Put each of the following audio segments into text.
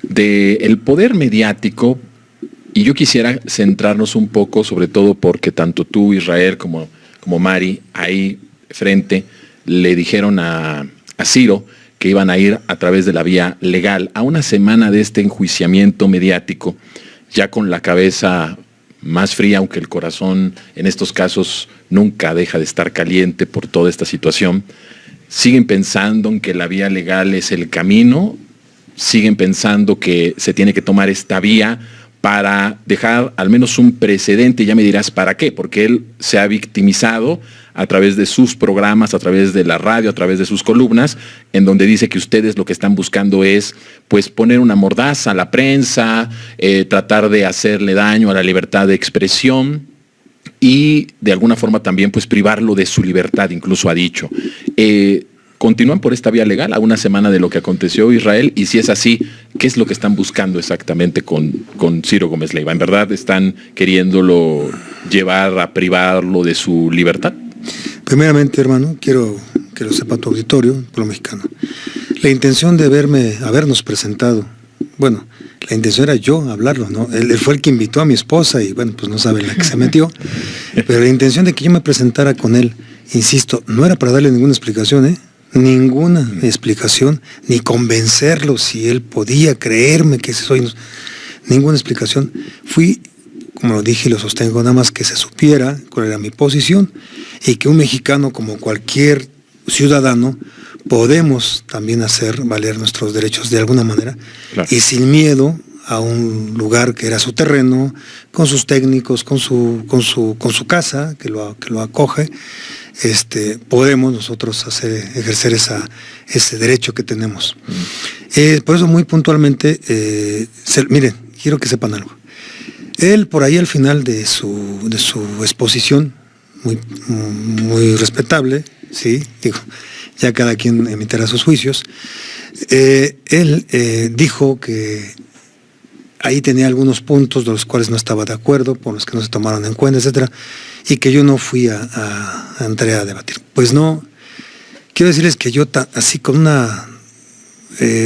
del poder mediático, y yo quisiera centrarnos un poco, sobre todo porque tanto tú, Israel, como Mari, ahí frente, le dijeron a Ciro que iban a ir a través de la vía legal. A una semana de este enjuiciamiento mediático, ya con la cabeza más fría, aunque el corazón en estos casos nunca deja de estar caliente por toda esta situación, siguen pensando en que la vía legal es el camino, siguen pensando que se tiene que tomar esta vía para dejar al menos un precedente. Ya me dirás para qué, porque él se ha victimizado a través de sus programas, a través de la radio, a través de sus columnas, en donde dice que ustedes lo que están buscando es pues poner una mordaza a la prensa, tratar de hacerle daño a la libertad de expresión y de alguna forma también pues privarlo de su libertad, incluso ha dicho. ¿Continúan por esta vía legal a una semana de lo que aconteció Israel? Y si es así, ¿qué es lo que están buscando exactamente con Ciro Gómez Leiva? ¿En verdad están queriéndolo llevar a privarlo de su libertad? Primeramente, hermano, quiero que lo sepa tu auditorio, pueblo mexicano. La intención de habernos presentado, bueno, la intención era yo hablarlo, ¿no? Él fue el que invitó a mi esposa y bueno, pues no sabe la que se metió, pero la intención de que yo me presentara con él, insisto, no era para darle ninguna explicación, ninguna explicación, ni convencerlo si él podía creerme que soy, ninguna explicación. Fui, como lo dije y lo sostengo, nada más que se supiera cuál era mi posición y que un mexicano como cualquier ciudadano podemos también hacer valer nuestros derechos de alguna manera, claro, y sin miedo a un lugar que era su terreno, con sus técnicos, con su casa que lo acoge. Podemos nosotros ejercer ese derecho que tenemos. Por eso muy puntualmente, miren, quiero que sepan algo. Él por ahí al final de su exposición, muy respetable, sí, digo, ya cada quien emitirá sus juicios, él dijo que ahí tenía algunos puntos de los cuales no estaba de acuerdo, por los que no se tomaron en cuenta, etcétera, y que yo no fui a entrar a debatir. Pues no, quiero decirles que yo así con una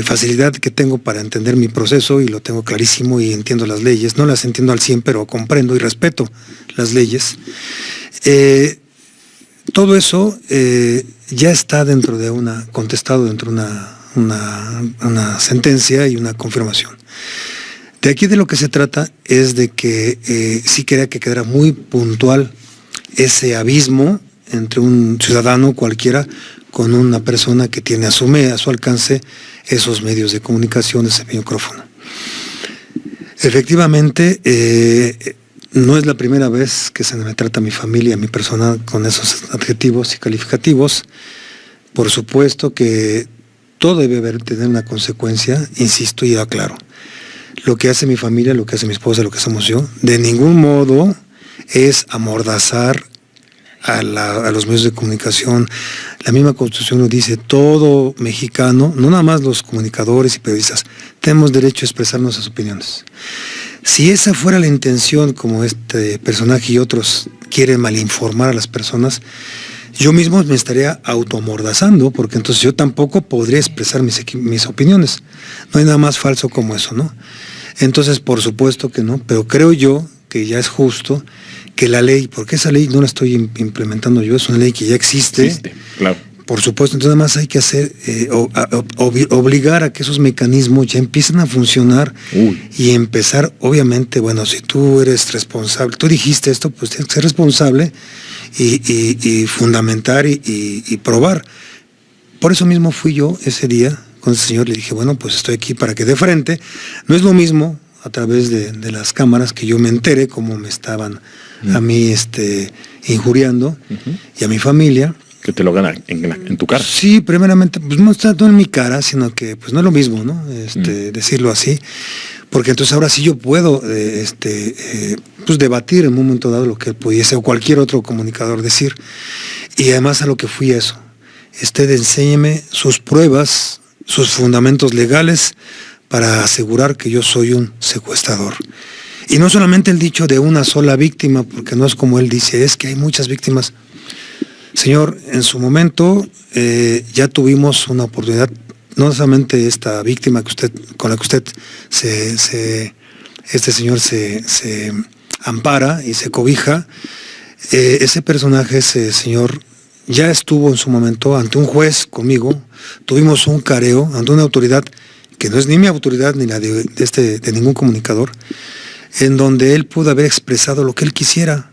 facilidad que tengo para entender mi proceso, y lo tengo clarísimo y entiendo las leyes, no las entiendo al 100, pero comprendo y respeto las leyes. Todo eso ya está contestado dentro de una sentencia y una confirmación. De aquí de lo que se trata es de que sí quería que quedara muy puntual ese abismo entre un ciudadano cualquiera con una persona que tiene a su alcance esos medios de comunicación, ese micrófono. Efectivamente, no es la primera vez que se me trata a mi familia, a mi persona con esos adjetivos y calificativos. Por supuesto que todo debe tener una consecuencia, insisto y aclaro. Lo que hace mi familia, lo que hace mi esposa, lo que hacemos yo, de ningún modo es amordazar a los medios de comunicación. La misma Constitución nos dice, todo mexicano, no nada más los comunicadores y periodistas, tenemos derecho a expresar nuestras opiniones. Si esa fuera la intención, como este personaje y otros quieren malinformar a las personas, yo mismo me estaría autoamordazando, porque entonces yo tampoco podría expresar mis opiniones. No hay nada más falso como eso, ¿no? Entonces, por supuesto que no, pero creo yo que ya es justo que la ley, porque esa ley no la estoy implementando yo, es una ley que ya existe, claro. Por supuesto, entonces nada más hay que hacer, obligar a que esos mecanismos ya empiecen a funcionar. Y empezar, obviamente, bueno, si tú eres responsable, tú dijiste esto, pues tienes que ser responsable y fundamentar y probar. Por eso mismo fui yo ese día con ese señor, le dije, bueno, pues estoy aquí para que de frente. No es lo mismo a través de las cámaras que yo me entere cómo me estaban a mí injuriando y a mi familia. Que te lo gana en tu cara. Sí, primeramente, pues no está todo en mi cara, sino que pues no es lo mismo, ¿no? Decirlo así, porque entonces ahora sí yo puedo pues debatir en un momento dado lo que pudiese o cualquier otro comunicador decir. Y además a lo que fui eso. Enséñeme sus pruebas, sus fundamentos legales para asegurar que yo soy un secuestrador. Y no solamente el dicho de una sola víctima, porque no es como él dice, es que hay muchas víctimas. Señor, en su momento ya tuvimos una oportunidad no solamente esta víctima con la que usted este señor se ampara y se cobija, ese personaje, ese señor, ya estuvo en su momento ante un juez conmigo, tuvimos un careo ante una autoridad que no es ni mi autoridad ni la de ningún comunicador, en donde él pudo haber expresado lo que él quisiera,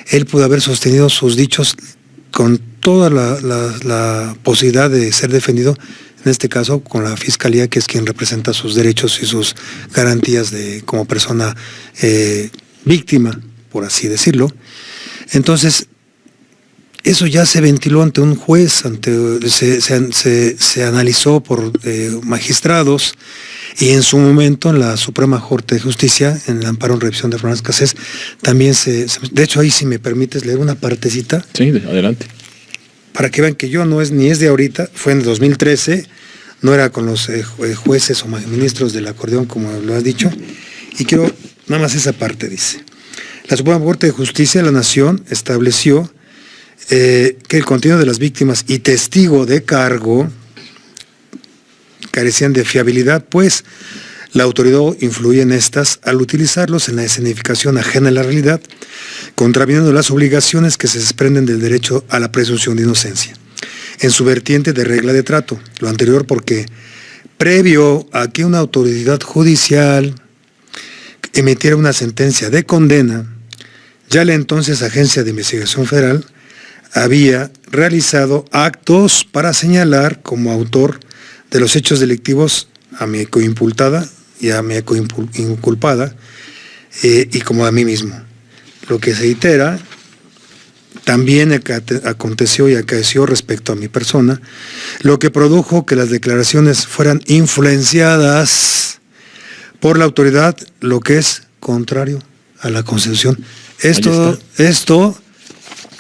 él pudo haber sostenido sus dichos con toda la posibilidad de ser defendido, en este caso con la Fiscalía, que es quien representa sus derechos y sus garantías como persona víctima, por así decirlo. Entonces, eso ya se ventiló ante un juez, se analizó por magistrados, y en su momento en la Suprema Corte de Justicia, en el amparo en revisión de formas escasez, también de hecho ahí, si me permites leer una partecita. Sí, adelante. Para que vean que yo ni es de ahorita, fue en el 2013, no era con los jueces o ministros del acordeón, como lo has dicho, y quiero, nada más esa parte dice. La Suprema Corte de Justicia de la Nación estableció que el contenido de las víctimas y testigo de cargo carecían de fiabilidad, pues la autoridad influye en estas al utilizarlos en la escenificación ajena a la realidad, contraviniendo las obligaciones que se desprenden del derecho a la presunción de inocencia, en su vertiente de regla de trato. Lo anterior porque, previo a que una autoridad judicial emitiera una sentencia de condena, ya la entonces Agencia de Investigación Federal había realizado actos para señalar como autor de los hechos delictivos a mi coimputada y a mi coinculpada, y como a mí mismo. Lo que se itera también aconteció y acaeció respecto a mi persona, lo que produjo que las declaraciones fueran influenciadas por la autoridad, lo que es contrario a la Constitución. Esto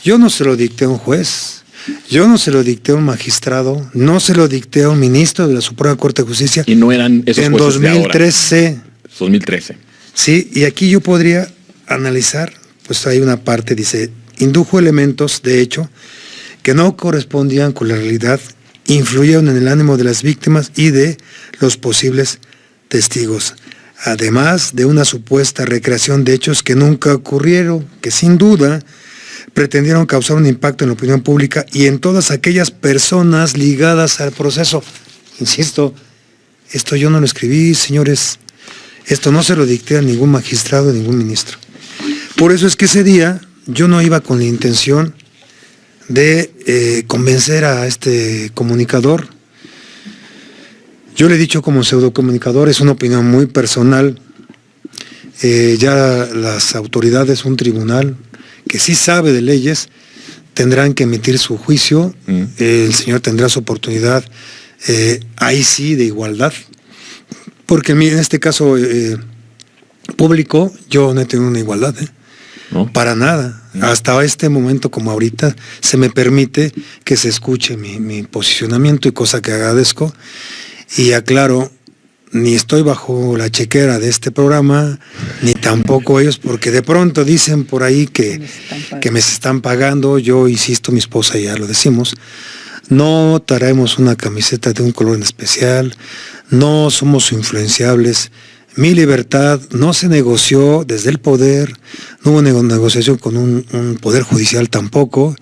yo no se lo dicté a un juez, yo no se lo dicté a un magistrado, no se lo dicté a un ministro de la Suprema Corte de Justicia. Y no eran esos en jueces 2013. De ahora. 2013. Sí, y aquí yo podría analizar, pues hay una parte, dice, indujo elementos, de hecho, que no correspondían con la realidad, influyeron en el ánimo de las víctimas y de los posibles testigos, además de una supuesta recreación de hechos que nunca ocurrieron, que sin duda pretendieron causar un impacto en la opinión pública y en todas aquellas personas ligadas al proceso. Insisto, esto yo no lo escribí, señores, esto no se lo dicté a ningún magistrado, a ningún ministro. Por eso es que ese día yo no iba con la intención de convencer a este comunicador. Yo le he dicho como pseudocomunicador, es una opinión muy personal. Ya las autoridades, un tribunal que sí sabe de leyes, tendrán que emitir su juicio. El señor tendrá su oportunidad, ahí sí, de igualdad. Porque en este caso público, yo no he tenido una igualdad, ¿no? Para nada. Hasta este momento, como ahorita, se me permite que se escuche mi posicionamiento, y cosa que agradezco. Y aclaro, ni estoy bajo la chequera de este programa, ni tampoco ellos, porque de pronto dicen por ahí que me están pagando. Yo insisto, mi esposa ya lo decimos, no traemos una camiseta de un color en especial, no somos influenciables. Mi libertad no se negoció desde el poder, no hubo negociación con un poder judicial tampoco.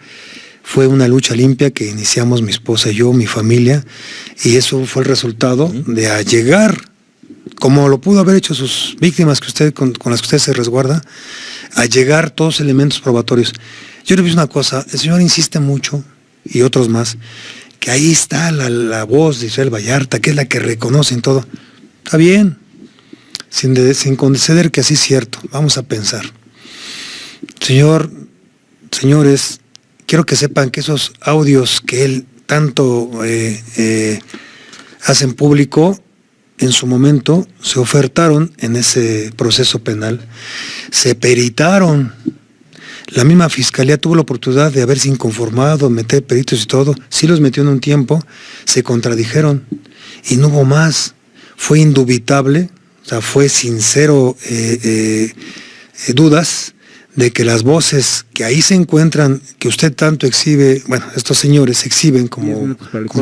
Fue una lucha limpia que iniciamos mi esposa y yo, mi familia, y eso fue el resultado de allegar, como lo pudo haber hecho sus víctimas con las que usted se resguarda, allegar todos los elementos probatorios. Yo le digo una cosa, el señor insiste mucho, y otros más, que ahí está la voz de Israel Vallarta, que es la que reconoce en todo. Está bien, sin conceder que así es cierto, vamos a pensar. Señores, quiero que sepan que esos audios que él tanto hacen público, en su momento se ofertaron en ese proceso penal, se peritaron. La misma Fiscalía tuvo la oportunidad de haberse inconformado, meter peritos y todo, sí los metió en un tiempo, se contradijeron y no hubo más. Fue indubitable, o sea, fue sin cero dudas de que las voces que ahí se encuentran, que usted tanto exhibe, bueno, estos señores exhiben como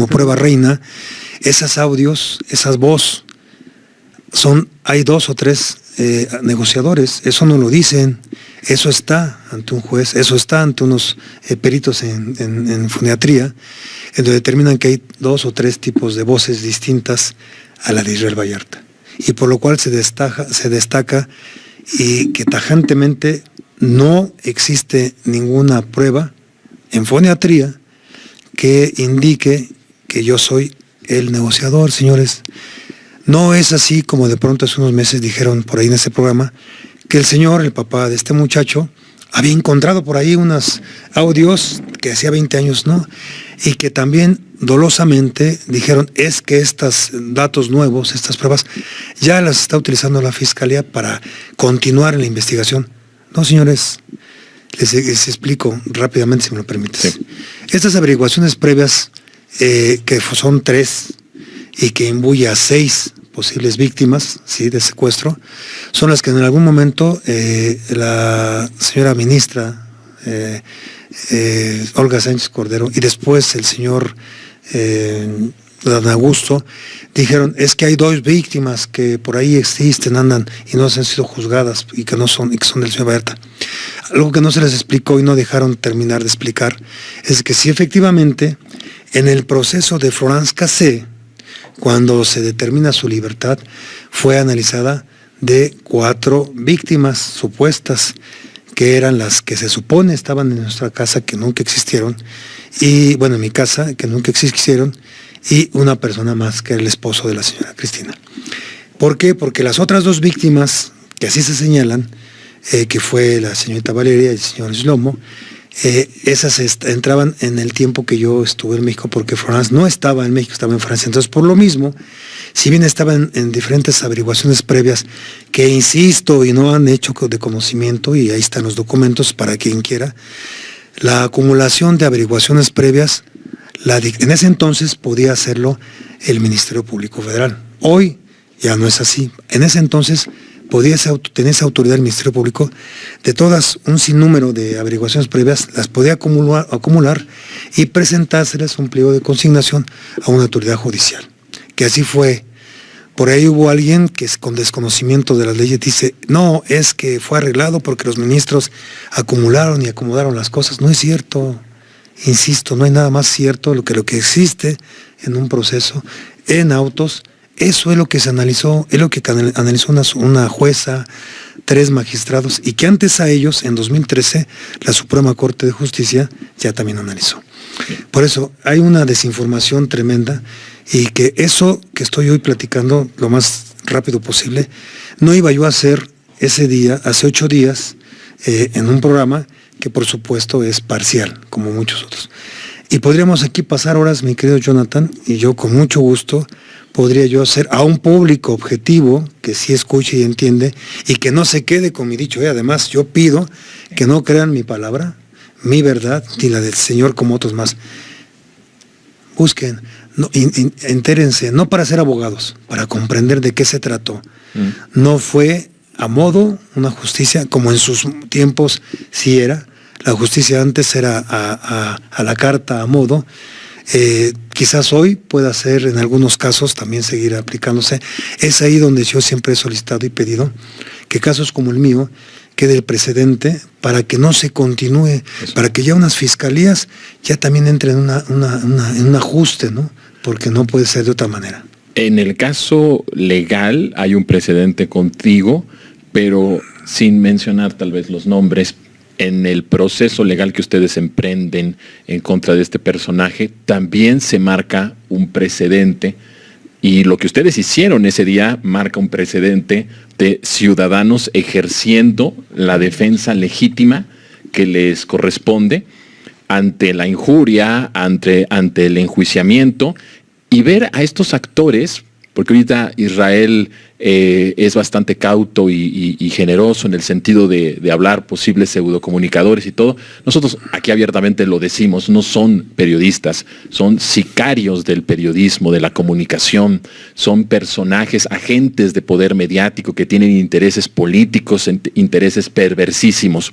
prueba reina, esas audios, esas voces, hay 2 o 3 negociadores, eso no lo dicen, eso está ante un juez, eso está ante unos peritos en foniatría, en donde determinan que hay 2 o 3 tipos de voces distintas a la de Israel Vallarta, y por lo cual se destaca y que tajantemente no existe ninguna prueba en foniatría que indique que yo soy el negociador, señores. No es así como de pronto hace unos meses dijeron por ahí en ese programa, que el señor, el papá de este muchacho, había encontrado por ahí unos audios que hacía 20 años, ¿no? Y que también dolosamente dijeron, es que estos datos nuevos, estas pruebas, ya las está utilizando la Fiscalía para continuar en la investigación. No, señores, les explico rápidamente, si me lo permites. Sí. Estas averiguaciones previas, que son 3 y que imbuye a 6 posibles víctimas, ¿sí?, de secuestro, son las que en algún momento la señora ministra Olga Sánchez Cordero y después el señor don Augusto dijeron, es que hay 2 víctimas que por ahí existen, andan y no han sido juzgadas y que son del señor Vallarta. Algo que no se les explicó y no dejaron terminar de explicar es que si efectivamente en el proceso de Florence Cassé, cuando se determina su libertad, fue analizada de 4 víctimas supuestas, que eran las que se supone estaban en nuestra casa, que nunca existieron, y bueno, en mi casa, que nunca existieron, y una persona más, que era el esposo de la señora Cristina. ¿Por qué? Porque las otras 2 víctimas, que así se señalan, que fue la señorita Valeria y el señor Shlomo, esas entraban en el tiempo que yo estuve en México, porque Florence no estaba en México, estaba en Francia. Entonces, por lo mismo, si bien estaban en diferentes averiguaciones previas, que insisto, y no han hecho de conocimiento, y ahí están los documentos para quien quiera, la acumulación de averiguaciones previas, en ese entonces podía hacerlo el Ministerio Público Federal. Hoy ya no es así. En ese entonces tener esa autoridad del Ministerio Público, de todas un sinnúmero de averiguaciones previas, las podía acumular y presentárselas un pliego de consignación a una autoridad judicial. Que así fue. Por ahí hubo alguien que con desconocimiento de las leyes dice, no, es que fue arreglado porque los ministros acumularon y acomodaron las cosas. No es cierto. Insisto, no hay nada más cierto lo que existe en un proceso, en autos. Eso es lo que se analizó, es lo que analizó una jueza, 3 magistrados, y que antes a ellos, en 2013, la Suprema Corte de Justicia ya también analizó. Por eso hay una desinformación tremenda, y que eso que estoy hoy platicando lo más rápido posible, no iba yo a hacer ese día, hace 8 días, en un programa que por supuesto es parcial, como muchos otros. Y podríamos aquí pasar horas, mi querido Jonathan, y yo con mucho gusto podría yo hacer a un público objetivo que sí escuche y entiende y que no se quede con mi dicho. Además, yo pido que no crean mi palabra, mi verdad, ni la del Señor como otros más. Busquen, entérense, no para ser abogados, para comprender de qué se trató. No fue a modo una justicia, como en sus tiempos sí era. La justicia antes era a la carta, a modo. Quizás hoy pueda ser, en algunos casos, también seguir aplicándose. Es ahí donde yo siempre he solicitado y pedido que casos como el mío quede el precedente para que no se continúe, para que ya unas fiscalías ya también entren en un ajuste, ¿no? Porque no puede ser de otra manera. En el caso legal hay un precedente contigo, pero sin mencionar tal vez los nombres. En el proceso legal que ustedes emprenden en contra de este personaje, también se marca un precedente, y lo que ustedes hicieron ese día marca un precedente de ciudadanos ejerciendo la defensa legítima que les corresponde ante la injuria, ante el enjuiciamiento, y ver a estos actores, porque ahorita Israel es bastante cauto y generoso en el sentido de hablar posibles pseudocomunicadores y todo. Nosotros aquí abiertamente lo decimos, no son periodistas, son sicarios del periodismo, de la comunicación, son personajes, agentes de poder mediático que tienen intereses políticos, intereses perversísimos.